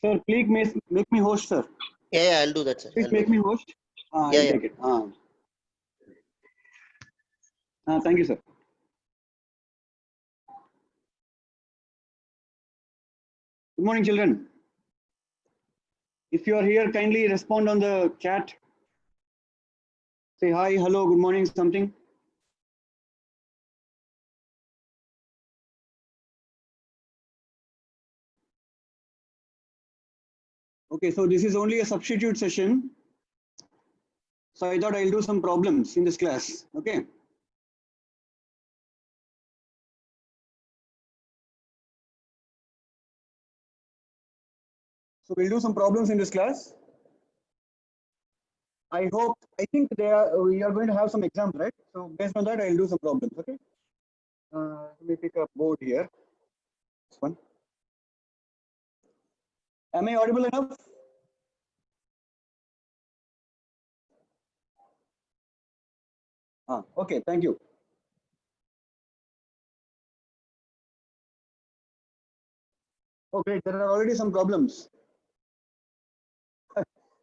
Sir, please make me host, sir. Yeah, I'll do that, sir. Please I'll do make me that. host. Yeah, I'll yeah. take it. Thank you, sir. Good morning, children. If you are here, kindly respond on the chat. Say hi, hello, good morning, something. Okay, so this is only a substitute session. So I thought I'll do some problems in this class. Okay. So we'll do some problems in this class. I think we are going to have some exams, right? So based on that, I'll do some problems. Okay. Let me pick up board here. This one. Am I audible enough? Okay, thank you. Oh, great. There are already some problems.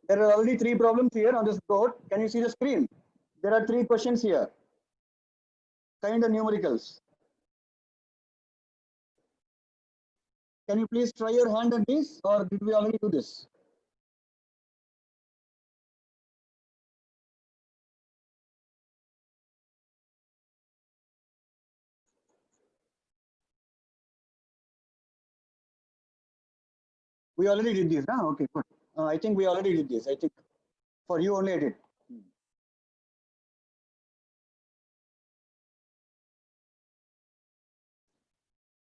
There are already 3 problems here on this board. Can you see the screen? There are 3 questions here. Kind of numericals. Can you please try your hand at this, or did we already do this? We already did this. Okay, good. I think we already did this. I think for you only I did.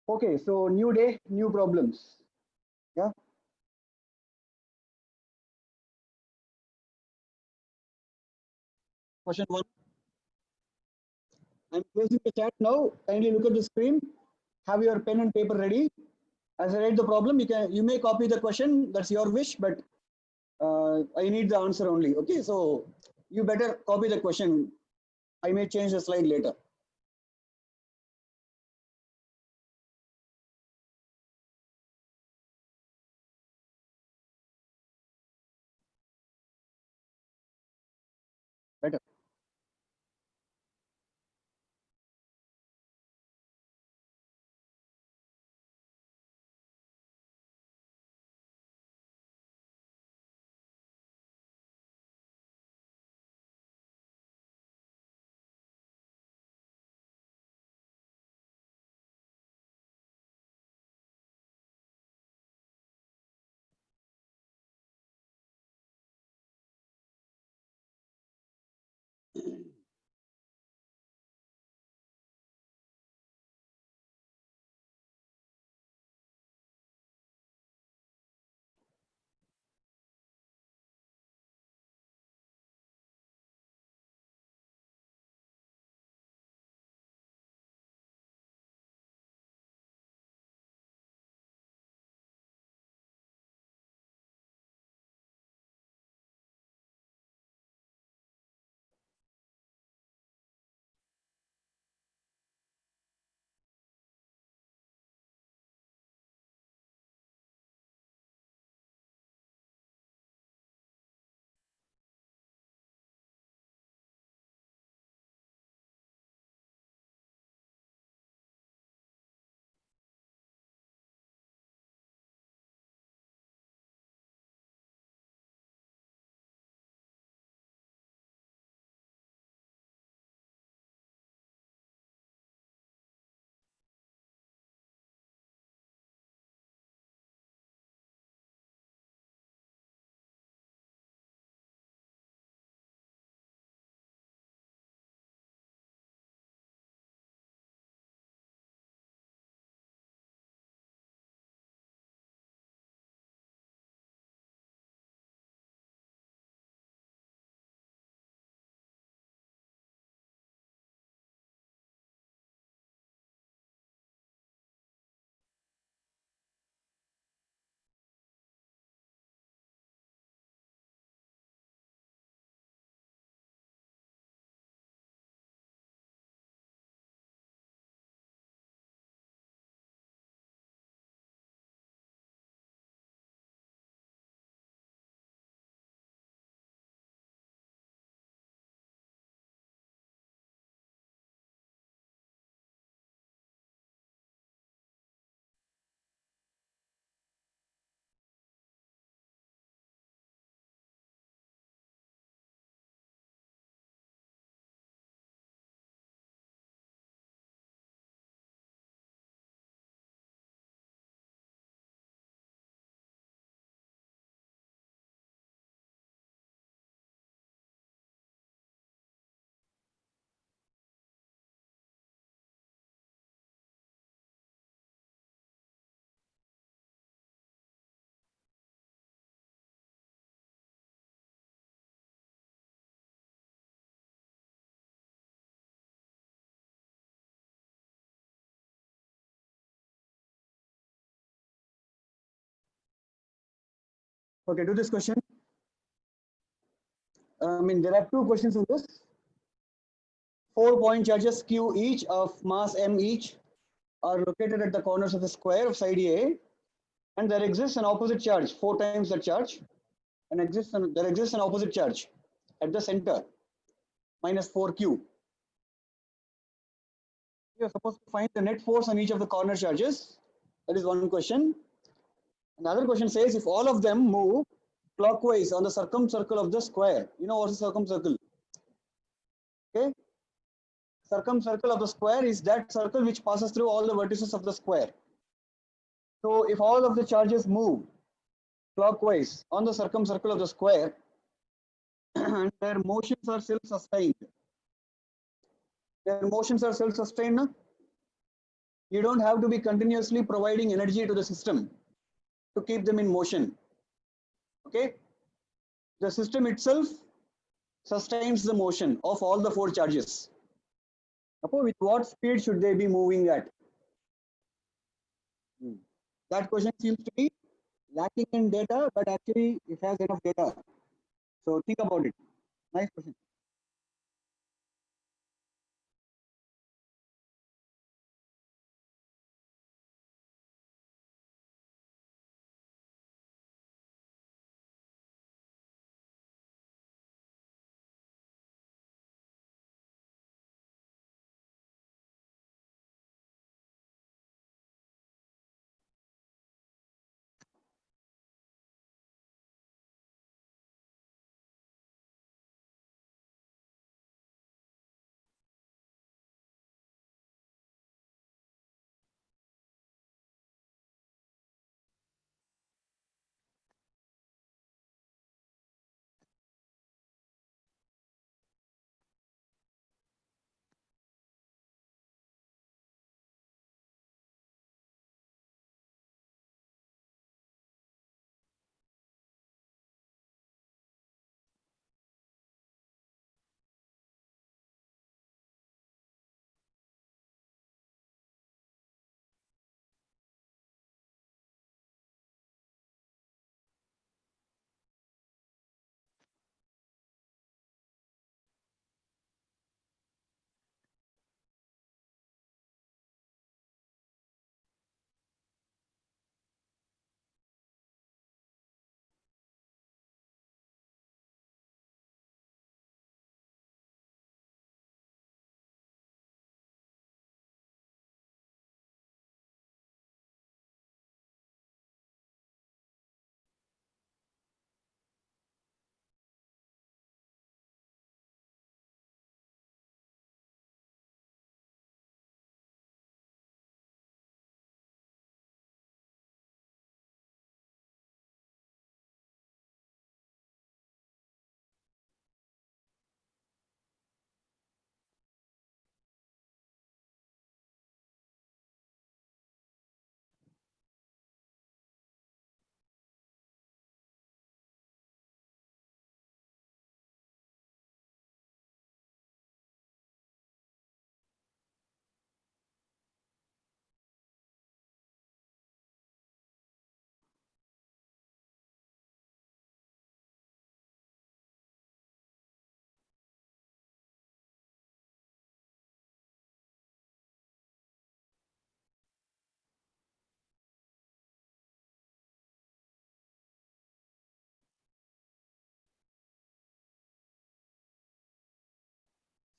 Okay, so new day, new problems. Yeah. Question 1. I'm closing the chat now. Kindly look at the screen. Have your pen and paper ready. As I write the problem, you may copy the question. That's your wish, but I need the answer only. Okay, so you better copy the question. I may change the slide later. Better. Okay, to this question, I mean, there are two questions in this. 4 point charges Q each of mass M each are located at the corners of the square of side A, and there exists an opposite charge, 4 times the charge, and there exists an opposite charge at the center, minus 4Q. You are supposed to find the net force on each of the corner charges. That is one question. Another question says if all of them move clockwise on the circumcircle of the square. You know what's a circumcircle? Okay. Circumcircle of the square is that circle which passes through all the vertices of the square. So if all of the charges move clockwise on the circumcircle of the square and their motions are self-sustained. Their motions are self-sustained. You don't have to be continuously providing energy to the system to keep them in motion. Okay. The system itself sustains the motion of all the 4 charges. Okay, with what speed should they be moving at? That question seems to be lacking in data, but actually it has enough data. So think about it. Nice question.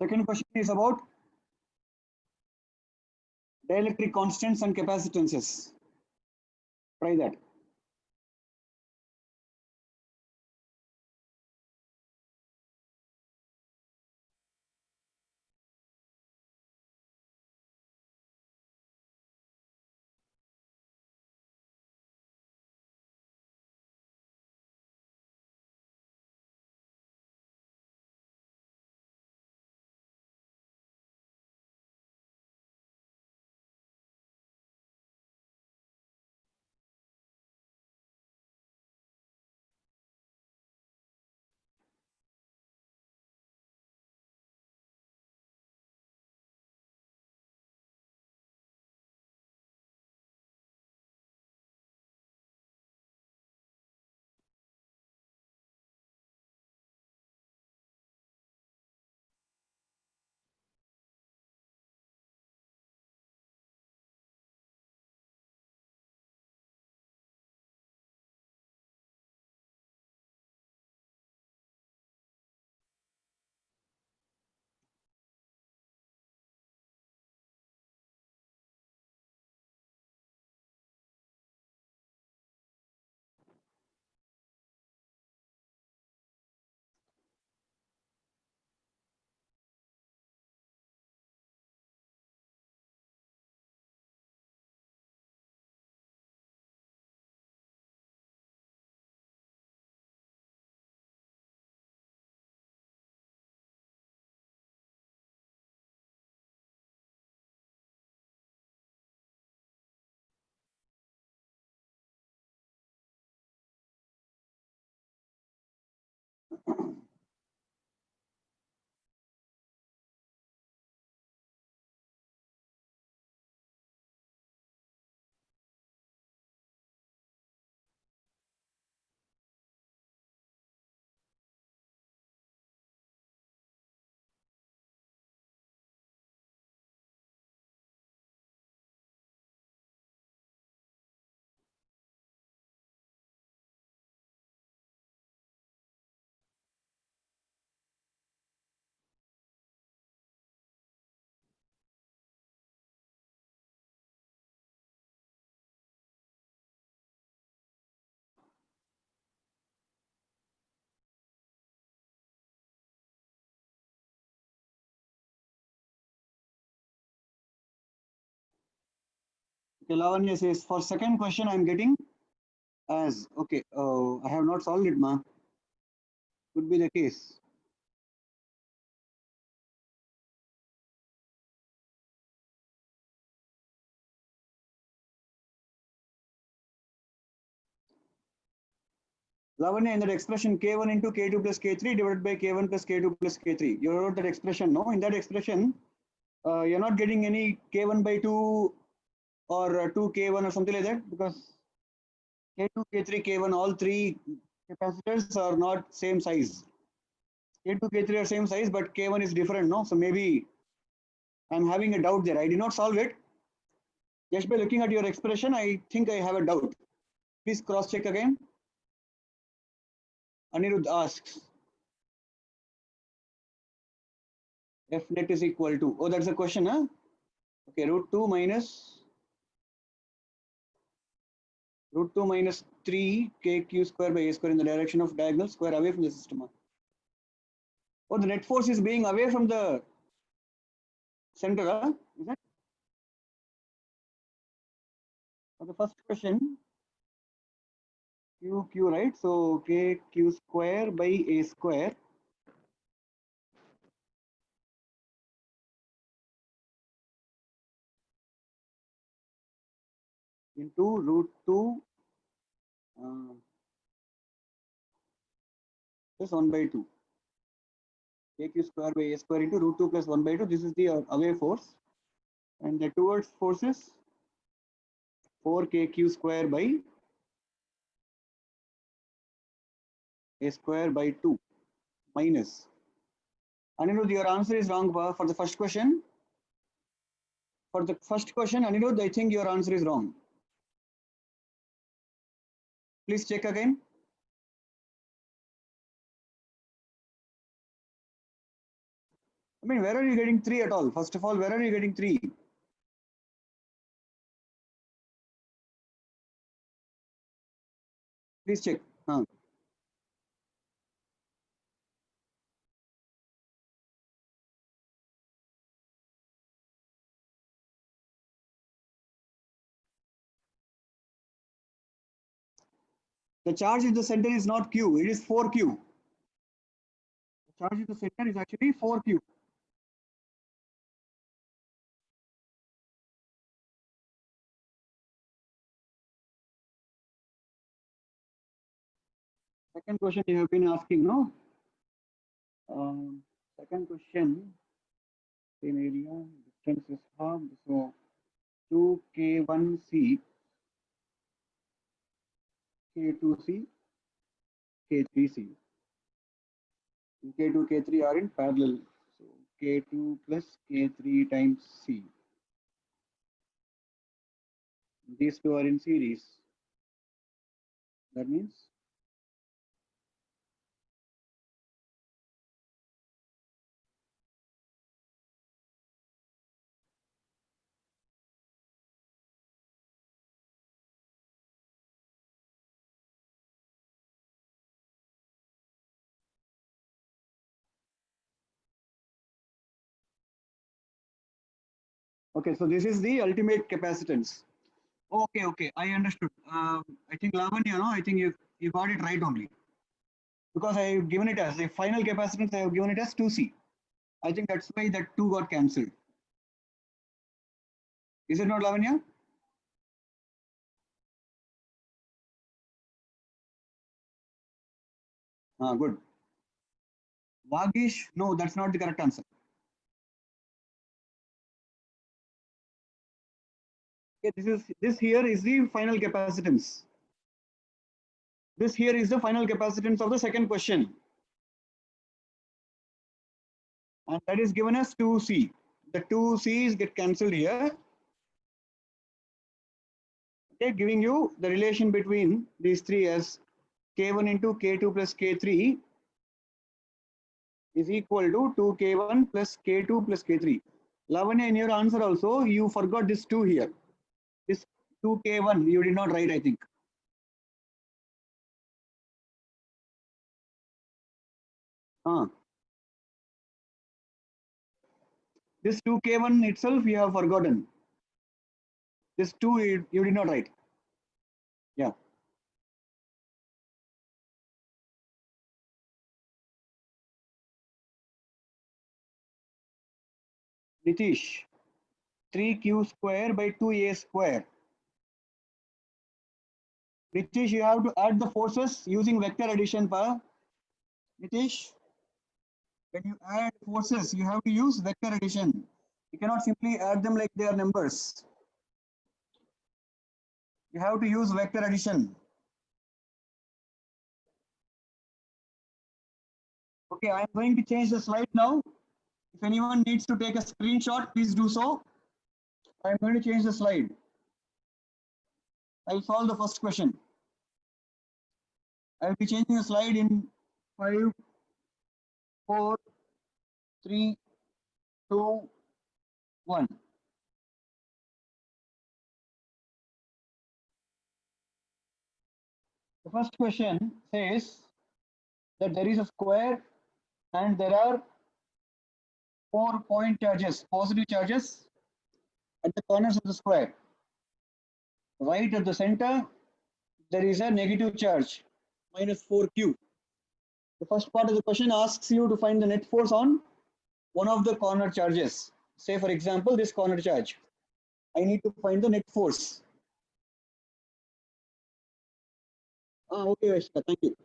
Second question is about dielectric constants and capacitances. Try that. Okay, Lavanya says, for second question, I'm getting as, okay, I have not solved it, ma. Could be the case. Lavanya, in that expression, K1 into K2 plus K3 divided by K1 plus K2 plus K3. You wrote that expression, no? In that expression, you're not getting any K1 by 2 or 2K1 or something like that, because K2, K3, K1, all three capacitors are not same size. K2, K3 are same size, but K1 is different, no? So maybe I'm having a doubt there. I did not solve it. Just by looking at your expression, I think I have a doubt. Please cross check again. Anirudh asks, F net is equal to, oh, that's a question, huh? Okay, root 2 minus 3 kq square by a square in the direction of diagonal square away from the system. Oh, the net force is being away from the center, huh? Is that? For the first question, q, right? So kq square by a square into root 2 plus 1 by 2. Kq square by a square into root 2 plus 1 by 2. This is the away force. And the towards force is 4kq square by a square by 2 minus. Anirudh, your answer is wrong for the first question. For the first question, Anirudh, I think your answer is wrong. Please check again. I mean, where are you getting 3 at all? First of all, where are you getting 3? Please check. The charge in the center is not Q, it is 4Q. The charge in the center is actually 4Q. Second question you have been asking, no? Second question, same area, distance is half, so 2K1C, K2C, K3C. K2, K3 are in parallel. So K2 plus K3 times C. These two are in series. That means okay, so this is the ultimate capacitance. Okay, I understood. I think Lavanya, no, I think you got it right only. Because I have given it as the final capacitance, I have given it as 2C. I think that's why that 2 got cancelled. Is it not, Lavanya? Good. Vagish, no, that's not the correct answer. Okay, this here is the final capacitance. This here is the final capacitance of the second question. And that is given as 2C. The 2C's get cancelled here. Okay, giving you the relation between these three as K1 into K2 plus K3 is equal to 2K1 plus K2 plus K3. Lavanya, in your answer also, you forgot this 2 here. This 2K1, you did not write, I think. This 2K1 itself, you have forgotten. This 2 you did not write. Yeah. Nitish, 3q square by 2a square. Nitish, you have to add the forces using vector addition, pa. Nitish, when you add forces, you have to use vector addition. You cannot simply add them like they are numbers. You have to use vector addition. Okay, I am going to change the slide now. If anyone needs to take a screenshot, please do so. I am going to change the slide. I will solve the first question. I will be changing the slide in 5, 4, 3, 2, 1. The first question says that there is a square and there are 4 point charges, positive charges at the corners of the square. Right at the center, there is a negative charge, minus 4q. The first part of the question asks you to find the net force on one of the corner charges. Say, for example, this corner charge. I need to find the net force. Okay, Vashika, thank you.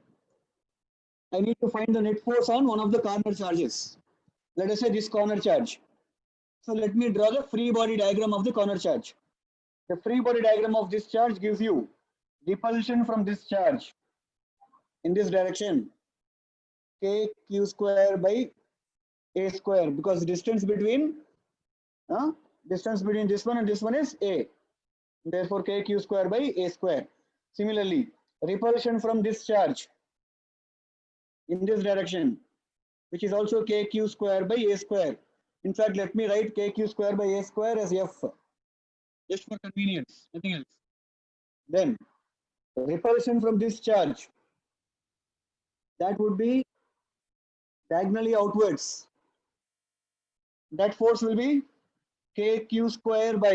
I need to find the net force on one of the corner charges. Let us say this corner charge. So let me draw the free body diagram of the corner charge. The free body diagram of this charge gives you repulsion from this charge in this direction, kq square by a square, because distance between this one and this one is a. Therefore, kq square by a square. Similarly, repulsion from this charge in this direction, which is also kq square by a square. In fact, let me write kq square by a square as f, just for convenience, nothing else. Then, repulsion from this charge, that would be diagonally outwards. That force will be kq square by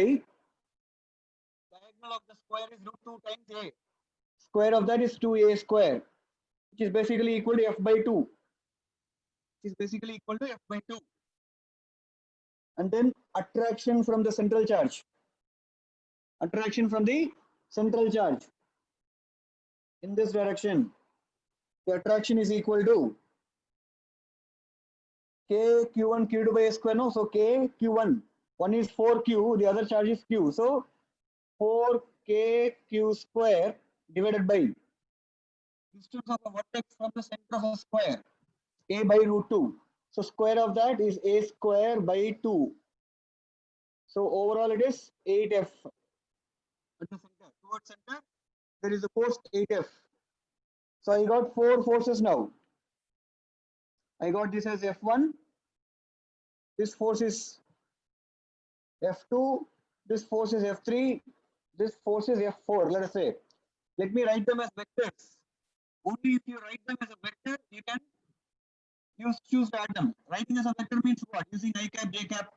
diagonal of the square is root 2 times a. Square of that is 2a square, which is basically equal to f by 2. Which is basically equal to f by 2. And then attraction from the central charge. Attraction from the central charge in this direction. The attraction is equal to k q1 q2 by a square. No, so k q1. One is 4q, the other charge is q. So 4k q square divided by distance of a vertex from the center of a square, a by root 2. So square of that is a square by 2. So overall it is 8f. At the center, towards center, there is a force 8f. So I got 4 forces now. I got this as f1. This force is f2. This force is f3. This force is f4. Let us say. Let me write them as vectors. Only if you write them as a vector, you can choose to add them. Writing as a vector means what? Using I cap, j cap,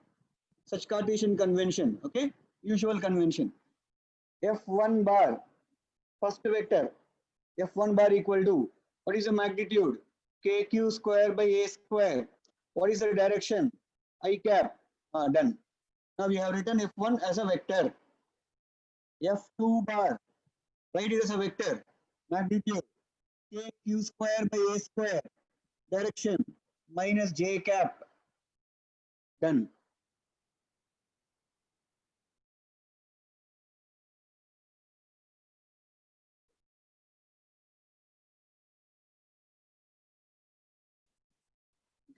such Cartesian convention. Okay, usual convention. F1 bar, first vector, F1 bar equal to, what is the magnitude? KQ square by A square. What is the direction? I cap. Done. Now we have written F1 as a vector. F2 bar, write it as a vector. Magnitude KQ square by A square. Direction minus J cap. Done.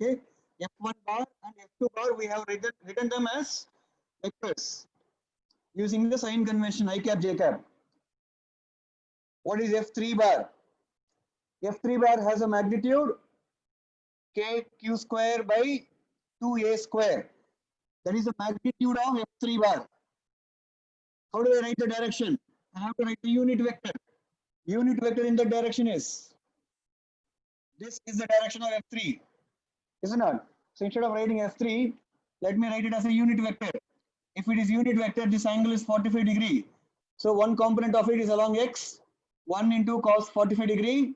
Okay, F1 bar and F2 bar we have written them as vectors using the sign convention I cap j cap. What is F3 bar? F3 bar has a magnitude kq square by 2a square. That is the magnitude of F3 bar. How do I write the direction? I have to write the unit vector. Unit vector in the direction is, this is the direction of F3, isn't it? So instead of writing F3, let me write it as a unit vector. If it is unit vector, this angle is 45 degree. So one component of it is along x, 1 into cos 45 degree.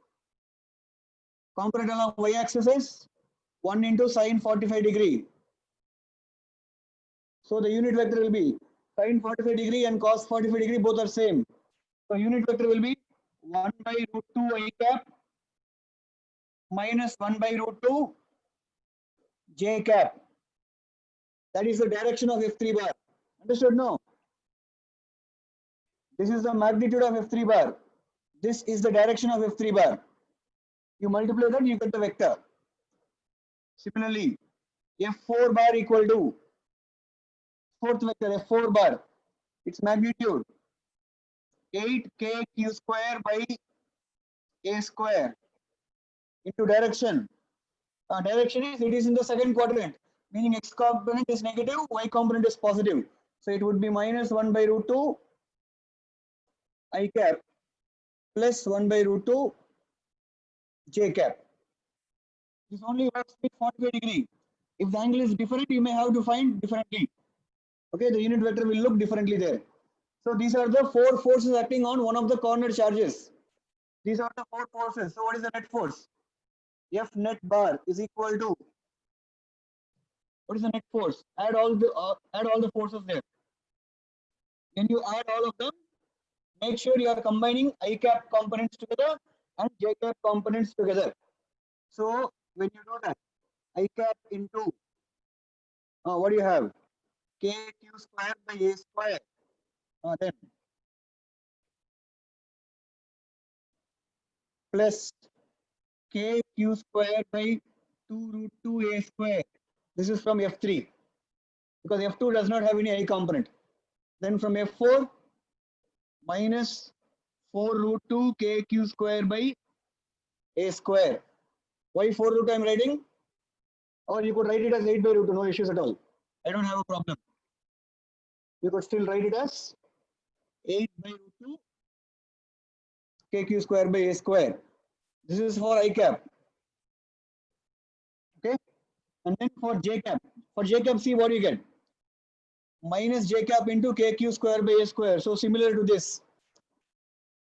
Component along y-axis is 1 into sin 45 degree. So the unit vector will be sin 45 degree and cos 45 degree, both are same. So unit vector will be 1 by root 2 I cap minus 1 by root 2 j cap. That is the direction of F3 bar. Understood? No. This is the magnitude of F3 bar. This is the direction of F3 bar. You multiply that, you get the vector. Similarly, F4 bar equal to fourth vector F4 bar. Its magnitude 8k q square by a square into direction. Direction is it is in the second quadrant, meaning x component is negative, y component is positive. So it would be minus 1 by root 2 I cap plus 1 by root 2 j cap. This only works with 45 degree. If the angle is different, you may have to find differently. Okay, the unit vector will look differently there. So these are the four forces acting on one of the corner charges. These are the four forces. So what is the net force? F net bar is equal to, what is the net force? Add all the forces there. When you add all of them, make sure you are combining I cap components together and j cap components together. So when you do that, I cap into what do you have? K q square by a square. Then plus k q square by 2 root 2 a square. This is from F3 because F2 does not have any I component. Then from F4 minus 4 root 2 k q square by a square. Why 4 root 2 I am writing? Or you could write it as 8 by root 2, no issues at all. I don't have a problem. You could still write it as 8 by root 2 kq square by a square. This is for I cap. Okay. And then for j cap. For j cap, see what you get. Minus j cap into kq square by a square. So similar to this.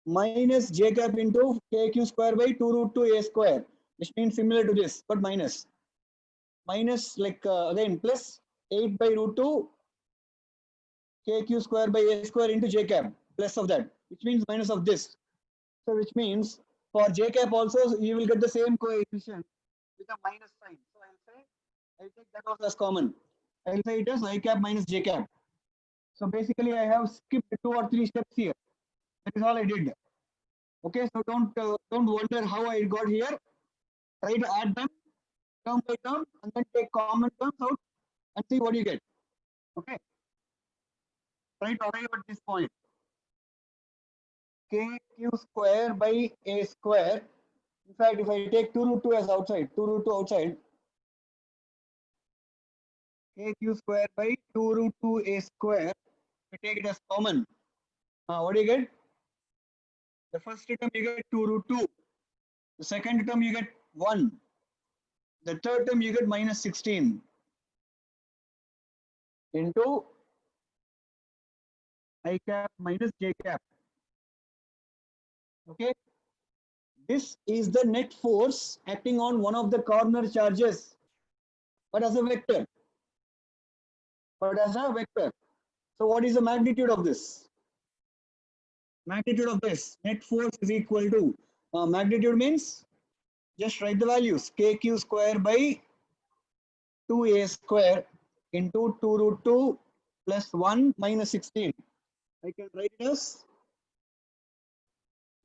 Minus j cap into kq square by 2 root 2 a square. Which means similar to this, but minus. Minus like again plus 8 by root 2 kq square by a square into j cap. Plus of that. Which means minus of this. So which means for j cap also you will get the same coefficient with a minus sign. So I'll take that also as common. I'll say it as I cap minus j cap. So basically I have skipped 2 or 3 steps here. That is all I did. Okay, so don't wonder how I got here. Try to add them term by term and then take common terms out and see what you get. Okay. Try to arrive at this point. Kq square by a square. In fact, if I take 2 root 2 as outside, 2 root 2 outside, kq square by 2 root 2 a square, we take it as common. What do you get? The first term you get 2 root 2. The second term you get 1. The third term you get minus 16 into I cap minus j cap. Okay. This is the net force acting on one of the corner charges, but as a vector. So what is the magnitude of this? Magnitude of this net force is equal to magnitude means just write the values kq square by 2a square into 2 root 2 plus 1 minus 16. I can write it as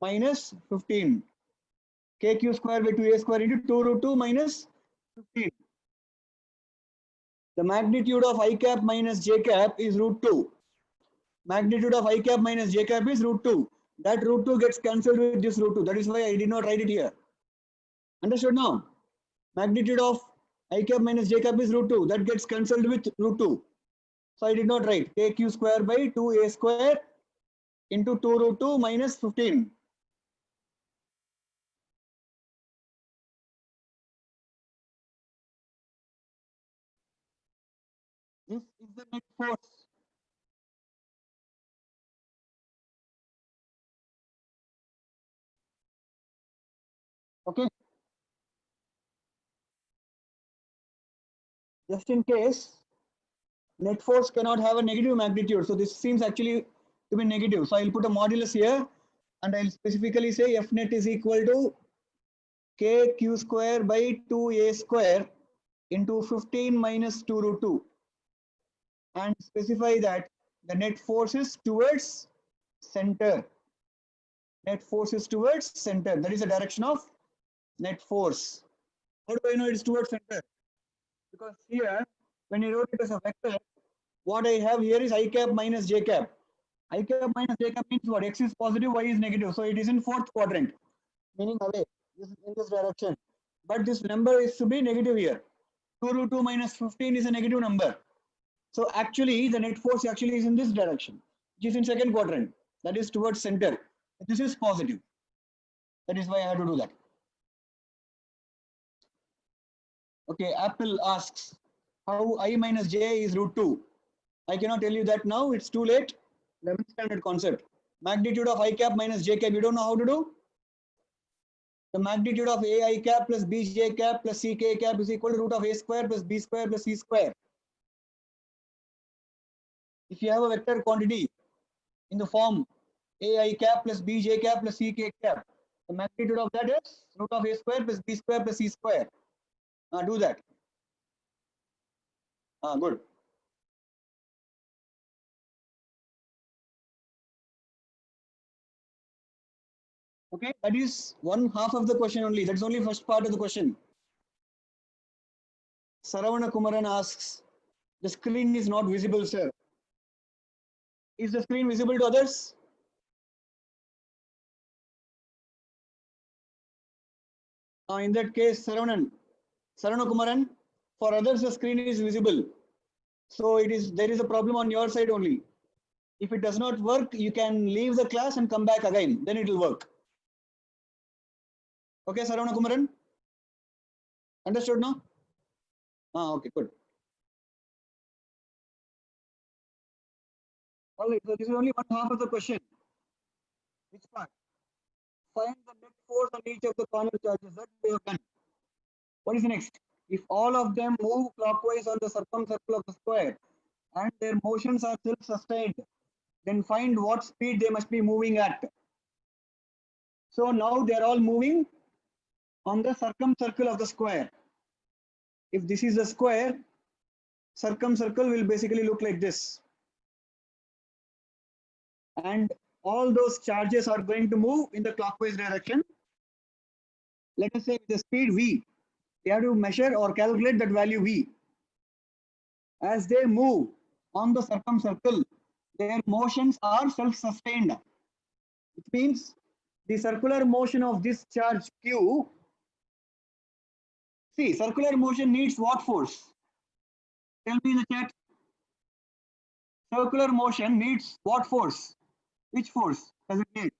minus 15. Kq square by 2a square into 2 root 2 minus 15. The magnitude of I cap minus j cap is root 2. Magnitude of I cap minus j cap is root 2. That root 2 gets cancelled with this root 2. That is why I did not write it here. Understood now? Magnitude of I cap minus j cap is root 2. That gets cancelled with root 2. So I did not write kq square by 2a square into 2 root 2 minus 15. This is the net force Okay. Just in case, net force cannot have a negative magnitude. So this seems actually to be negative. So I'll put a modulus here and I'll specifically say F net is equal to K Q square by 2A square into 15 minus 2 root 2 and specify that the net force is towards center. Net force is towards center. That is the direction of net force. How do I know it's towards center? Because here, when you wrote it as a vector, what I have here is I cap minus j cap. I cap minus j cap means what? X is positive, Y is negative. So it is in fourth quadrant, meaning away in this direction. But this number is to be negative here. 2 root 2 minus 15 is a negative number. So actually, the net force actually is in this direction, which is in second quadrant. That is towards center. This is positive. That is why I had to do that. Okay, Apple asks how I minus j is root 2. I cannot tell you that now. It's too late. 11th standard concept. Magnitude of I cap minus j cap. You don't know how to do? The magnitude of ai cap plus bj cap plus ck cap is equal to root of a square plus b square plus c square. If you have a vector quantity in the form ai cap plus bj cap plus ck cap, the magnitude of that is root of a square plus b square plus c square. Do that. Good. Okay, that is one half of the question only. That's only first part of the question. Saravana Kumaran asks, the screen is not visible, sir. Is the screen visible to others? In that case, Saravana Kumaran, for others the screen is visible. So there is a problem on your side only. If it does not work, you can leave the class and come back again. Then it will work. Okay, Saravana Kumaran? Understood now? Okay, good. All right, so this is only one half of the question. Which part? Find the net force on each of the corner charges that we have done. What is next? If all of them move clockwise on the circumcircle of the square and their motions are self-sustained, then find what speed they must be moving at. So now they are all moving on the circumcircle of the square. If this is a square, circumcircle will basically look like this. And all those charges are going to move in the clockwise direction. Let us say with the speed v, we have to measure or calculate that value v. As they move on the circumcircle, their motions are self-sustained. It means the circular motion of this charge q. See, circular motion needs what force? Tell me in the chat. Circular motion needs what force? Which force does it need?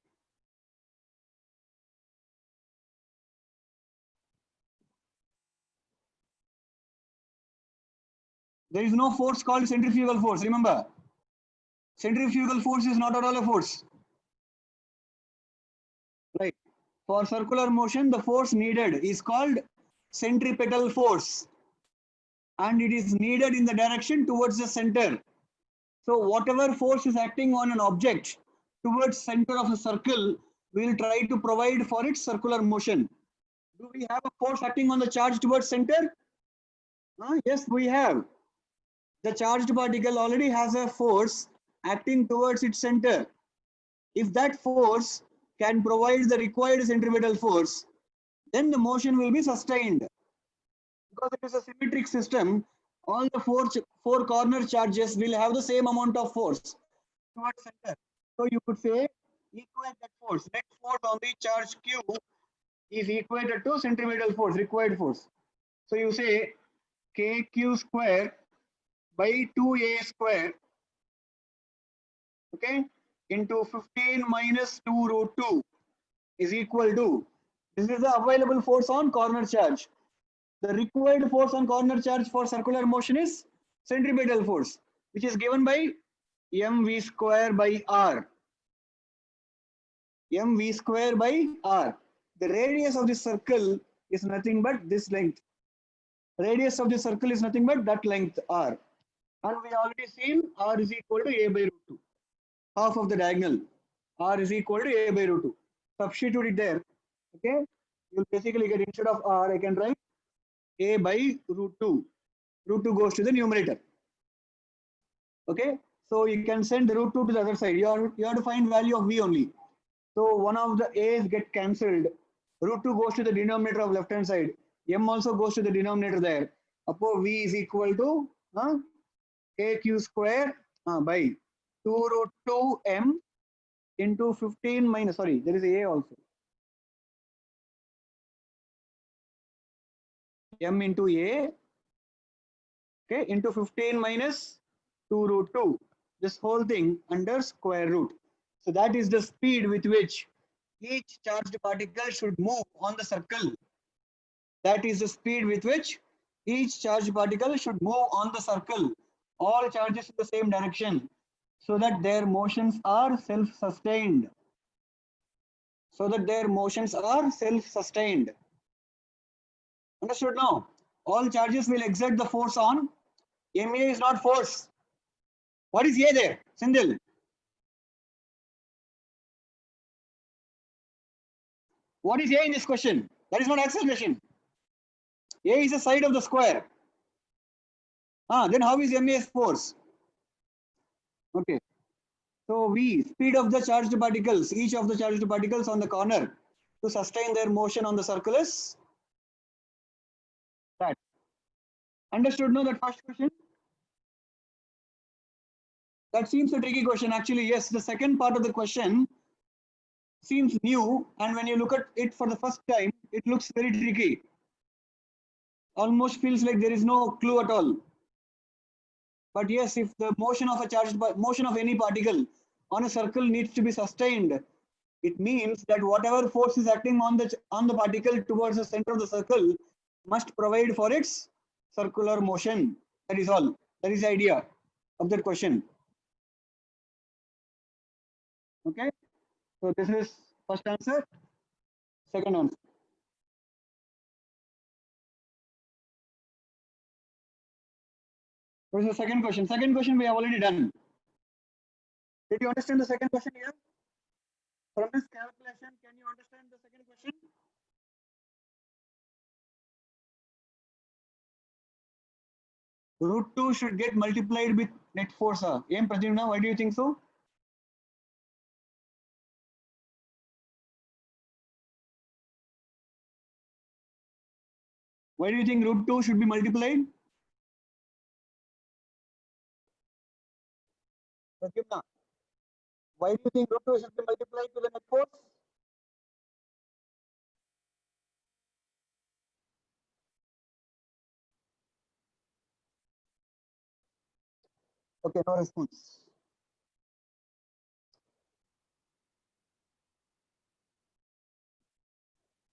There is no force called centrifugal force. Remember, centrifugal force is not at all a force. Right. For circular motion, the force needed is called centripetal force. And it is needed in the direction towards the center. So whatever force is acting on an object towards center of a circle, we will try to provide for its circular motion. Do we have a force acting on the charge towards center? Yes, we have. The charged particle already has a force acting towards its center. If that force can provide the required centripetal force, then the motion will be sustained. Because it is a symmetric system, all the four corner charges will have the same amount of force towards center. So you could say equate that force. Net force on the charge q is equated to centripetal force, required force. So you say kq square by 2a square, okay, into 15 minus 2 root 2 is equal to, this is the available force on corner charge. The required force on corner charge for circular motion is centripetal force, which is given by mv square by r. mv square by r. the radius of the circle is nothing but this length. Radius of the circle is nothing but that length r. And we already seen r is equal to a by root 2. Half of the diagonal. R is equal to a by root 2. Substitute it there. Okay. You'll basically get, instead of r, I can write a by root 2. Root 2 goes to the numerator. Okay. So you can send root 2 to the other side. You have to find value of v only. So one of the a's get cancelled. Root 2 goes to the denominator of left hand side. M also goes to the denominator there. Upon v is equal to aq square by 2 root 2 m into 15 minus, sorry, there is a also. M into a, okay, into 15 minus 2 root 2. This whole thing under square root. So that is the speed with which each charged particle should move on the circle. That is the speed with which each charged particle should move on the circle. All charges in the same direction, so that their motions are self-sustained. So that their motions are self-sustained. Understood now? All charges will exert the force on. Ma is not force. What is A there? Sindhil. What is A in this question? That is not acceleration. A is the side of the square. Then how is Ma force? Okay. So V, speed of the charged particles, each of the charged particles on the corner to sustain their motion on the circle is that. Understood now that first question? That seems a tricky question. Actually, yes, the second part of the question seems new, and when you look at it for the first time, it looks very tricky. Almost feels like there is no clue at all. But yes, if the motion of a charged motion of any particle on a circle needs to be sustained, it means that whatever force is acting on the particle towards the center of the circle must provide for its circular motion. That is all. That is the idea of that question. Okay. So this is first answer. Second answer. What is the second question? Second question we have already done. Did you understand the second question here? From this calculation, can you understand the second question? Root 2 should get multiplied with net force. Em Pradyumna, why do you think so? Why do you think root 2 should be multiplied? Pradyumna, why do you think root 2 should be multiplied to the net force? Okay, no response.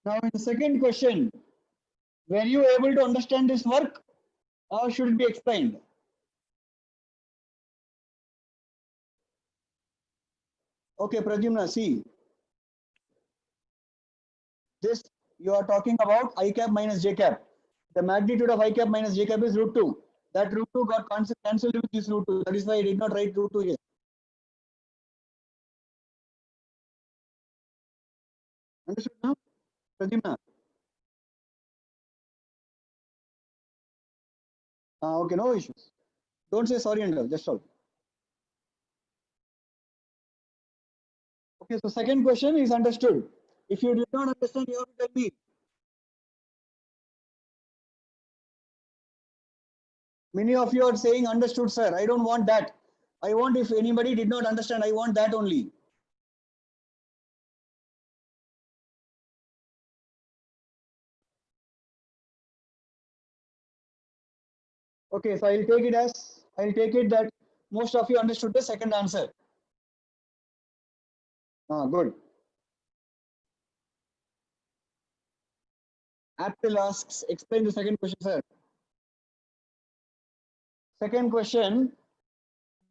Now in the second question, were you able to understand this work or should it be explained? Okay, Pradyumna, see. This you are talking about I cap minus j cap. The magnitude of I cap minus j cap is root 2. That root 2 got cancelled with this root 2. That is why I did not write root 2 here. Understood now? Pradyumna? Okay, no issues. Don't say sorry and all, just solve. Okay, so second question is understood. If you did not understand, you have to tell me. Many of you are saying understood, sir. I don't want that. I want, if anybody did not understand, I want that only. Okay, so I'll take it that most of you understood the second answer. Good. Apple asks, explain the second question, sir. Second question,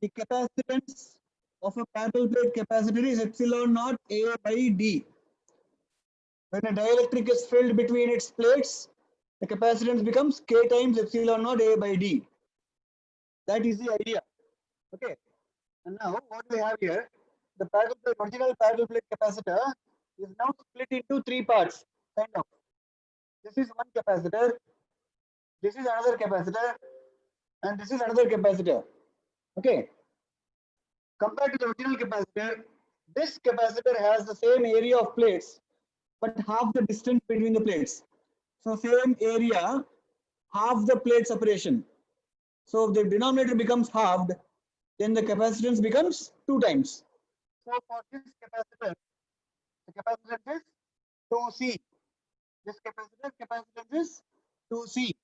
the capacitance of a parallel plate capacitor is epsilon naught A by D. When a dielectric is filled between its plates, the capacitance becomes K times epsilon naught A by D. That is the idea. Okay. And now what we have here, the original parallel plate capacitor is now split into three parts. Kind of. This is one capacitor, this is another capacitor, and this is another capacitor. Okay. Compared to the original capacitor, this capacitor has the same area of plates, but half the distance between the plates. So same area, half the plate separation. So if the denominator becomes halved, then the capacitance becomes 2 times. So for this capacitor, the capacitance is 2C. This capacitance is 2C.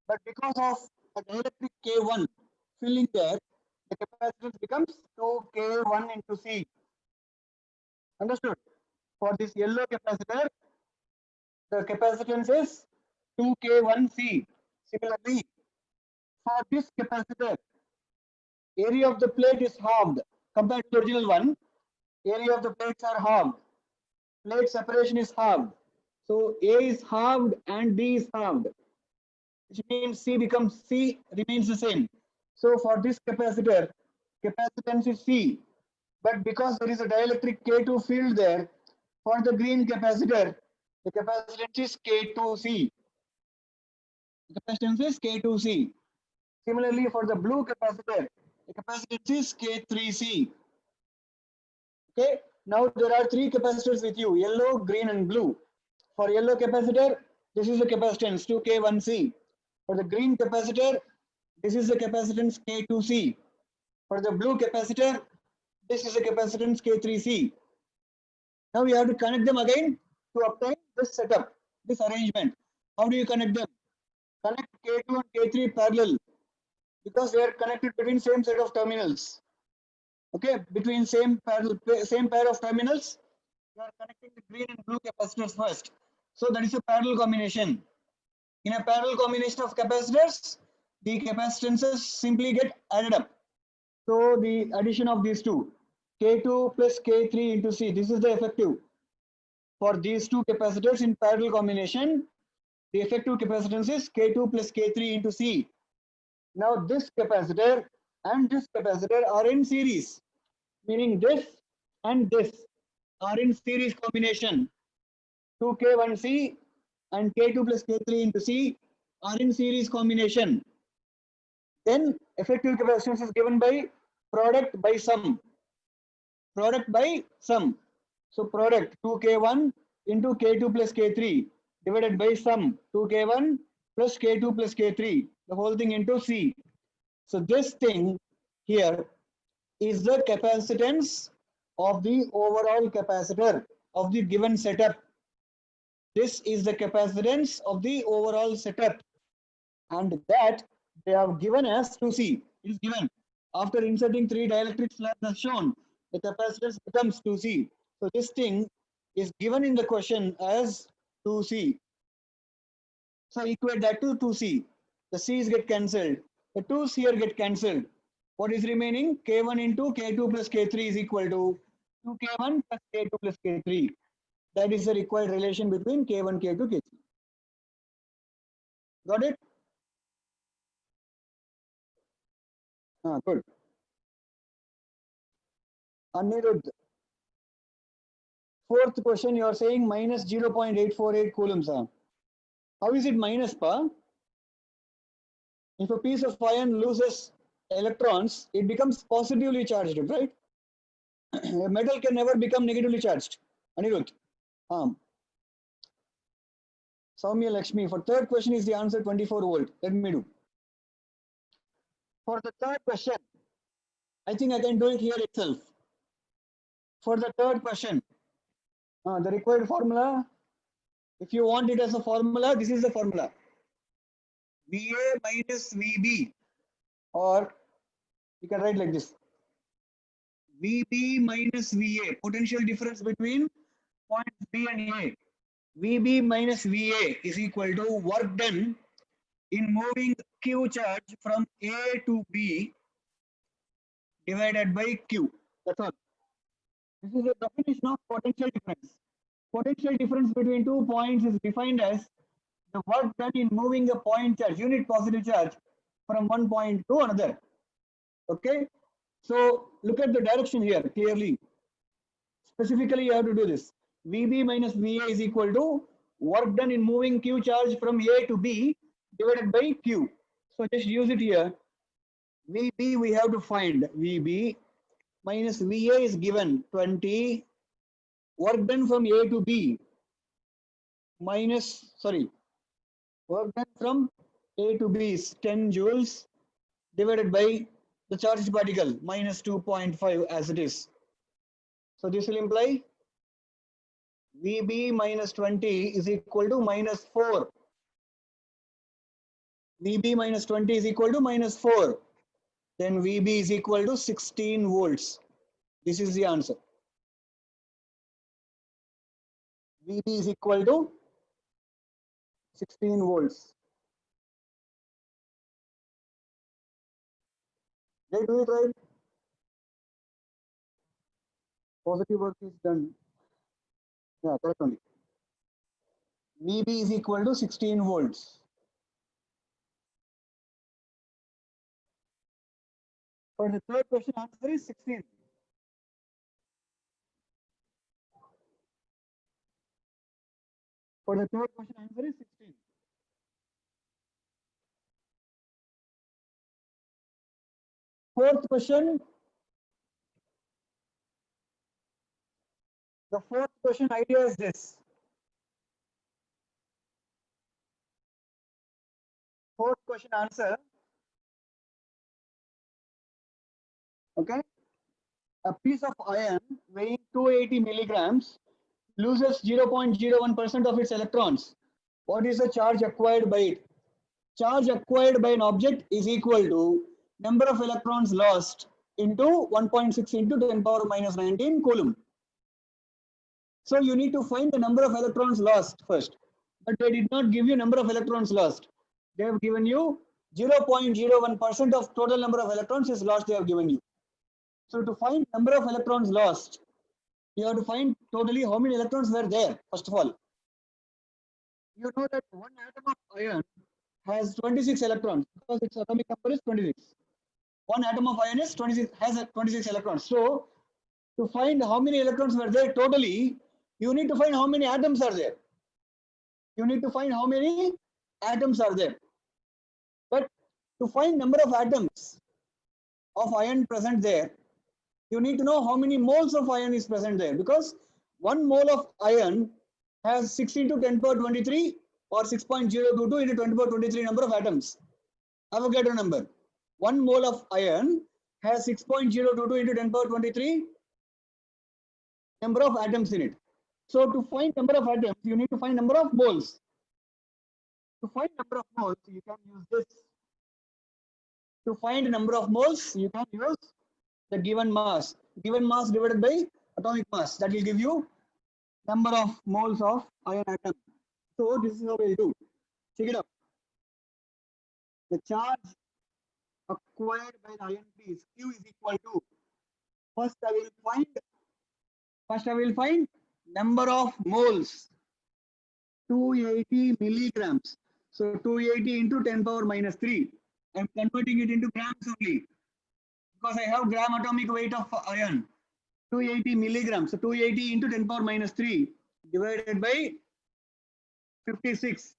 But because of a dielectric K1 filling there, the capacitance becomes 2K1 into C. Understood? For this yellow capacitor, the capacitance is 2K1C. Similarly, for this capacitor, area of the plate is halved compared to the original one. Area of the plates are halved. Plate separation is halved. So A is halved and B is halved, which means C becomes C remains the same. So for this capacitor, capacitance is C. But because there is a dielectric K2 field there, for the green capacitor, the capacitance is K2C. The capacitance is K2C. Similarly, for the blue capacitor, the capacitance is K3C. Okay, now there are three capacitors with you, yellow, green, and blue. For yellow capacitor, this is the capacitance 2K1C. For the green capacitor, this is the capacitance K2C. For the blue capacitor, this is the capacitance K3C. Now we have to connect them again to obtain this setup, this arrangement. How do you connect them? Connect K2 and K3 parallel because they are connected between same set of terminals. Okay, between same pair of terminals, you are connecting the green and blue capacitors first. So that is a parallel combination. In a parallel combination of capacitors, the capacitances simply get added up. So the addition of these two, K2 plus K3 into C, this is the effective. For these two capacitors in parallel combination, the effective capacitance is K2 plus K3 into C. Now this capacitor and this capacitor are in series, meaning this and this are in series combination. 2K1C and K2 plus K3 into C are in series combination. Then effective capacitance is given by product by sum. Product by sum. So product 2K1 into K2 plus K3 divided by sum 2K1 plus K2 plus K3, the whole thing into C. So this thing here is the capacitance of the overall capacitor of the given setup. This is the capacitance of the overall setup, and that they have given as 2C. It is given after inserting three dielectric slabs as shown. The capacitance becomes 2C. So this thing is given in the question as 2C. So equate that to 2C. The C's get cancelled. The 2's here get cancelled. What is remaining? K1 into K2 plus K3 is equal to 2K1 plus K2 plus K3. That is the required relation between K1, K2, K3. Got it? Good. Anirudh. Fourth question, you are saying minus 0.848 coulombs. How is it minus, pa? If a piece of iron loses electrons, it becomes positively charged, right? A metal can never become negatively charged. Anirudh. Soumya Lakshmi. For third question is the answer 24 volt. Let me do. For the third question, I think I can do it here itself. For the third question, the required formula, if you want it as a formula, this is the formula. VA minus VB, or you can write like this. VB minus VA, potential difference between points B and A. VB minus VA is equal to work done in moving Q charge from A to B divided by Q. That's all. This is the definition of potential difference. Potential difference between 2 points is defined as the work done in moving a point charge, unit positive charge, from one point to another. Okay, so look at the direction here clearly. Specifically, you have to do this. VB minus VA is equal to work done in moving Q charge from A to B divided by Q. So just use it here. VB we have to find. VB minus VA is given 20. Work done from A to B minus, sorry, work done from A to B is 10 joules divided by the charged particle minus 2.5 as it is. So this will imply VB minus 20 is equal to minus 4. VB minus 20 is equal to minus 4. Then VB is equal to 16 volts. This is the answer. VB is equal to 16 volts. Did I do it right? Positive work is done. Yeah, correct only. VB is equal to 16 volts. For the third question, answer is 16. For the third question, answer is 16. Fourth question. The fourth question idea is this. Fourth question answer. Okay. A piece of iron weighing 280 milligrams loses 0.01% of its electrons. What is the charge acquired by it? Charge acquired by an object is equal to number of electrons lost into 1.6 into 10 power minus 19 coulomb. So you need to find the number of electrons lost first. But they did not give you number of electrons lost. They have given you 0.01% of total number of electrons is lost they have given you. So to find number of electrons lost, you have to find totally how many electrons were there, first of all. You know that one atom of iron has 26 electrons because its atomic number is 26. One atom of iron is 26, has 26 electrons. So to find how many electrons were there totally, you need to find how many atoms are there. You need to find how many atoms are there. But to find number of atoms of iron present there, you need to know how many moles of iron is present there, because 1 mole of iron has 6 into 10 power 23 or 6.022 into 10 power 23 number of atoms. Avogadro number. 1 mole of iron has 6.022 into 10 power 23 number of atoms in it. So to find number of atoms, you need to find number of moles. To find number of moles, you can use this. To find number of moles, you can use the given mass divided by atomic mass. That will give you number of moles of iron atom. So this is how we do. Check it out. The charge acquired by the iron piece Q is equal to, first I will find number of moles, 280 milligrams. So 280 into 10 power minus 3. I'm converting it into grams only because I have gram atomic weight of iron. 280 milligrams. So 280 into 10 power minus 3 divided by 56.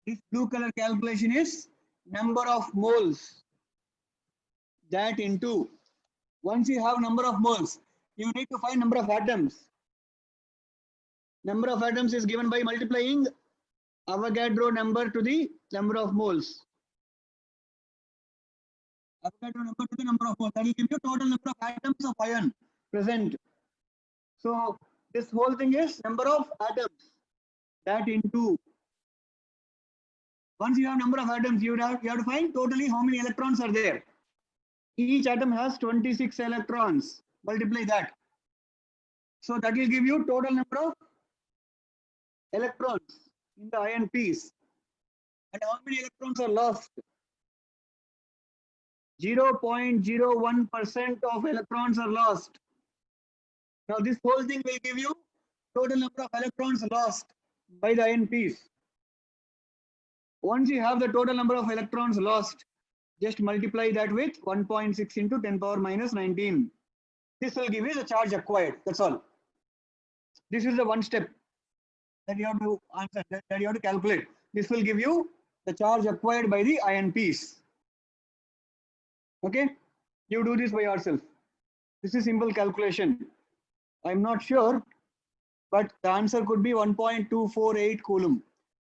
This blue color calculation is number of moles. That into, once you have number of moles, you need to find number of atoms. Number of atoms is given by multiplying Avogadro number to the number of moles. Avogadro number to the number of moles. That will give you total number of atoms of iron present. So this whole thing is number of atoms. That into, once you have number of atoms, you have to find totally how many electrons are there. Each atom has 26 electrons. Multiply that. So that will give you total number of electrons in the iron piece. And how many electrons are lost? 0.01% of electrons are lost. Now this whole thing will give you total number of electrons lost by the ion piece. Once you have the total number of electrons lost, just multiply that with 1.6 into 10 power minus 19. This will give you the charge acquired. That's all. This is the one step that you have to answer, that you have to calculate. This will give you the charge acquired by the ion piece. Okay, you do this by yourself. This is simple calculation. I'm not sure, but the answer could be 1.248 coulomb.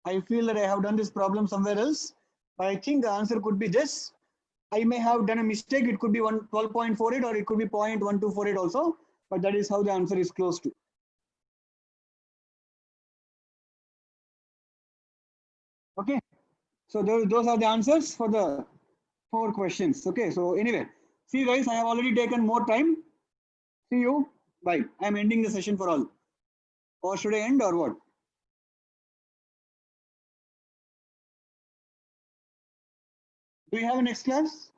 I feel that I have done this problem somewhere else, but I think the answer could be this. I may have done a mistake. It could be 12.48 or it could be 0.1248 also, but that is how the answer is close to. Okay, so those are the answers for the 4 questions. Okay, so anyway, see you guys, I have already taken more time. See you. Bye. I am ending the session for all. Or should I end or what? Do we have a next class?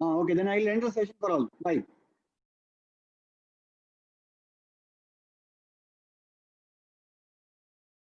Okay, then I'll end the session for all. Bye.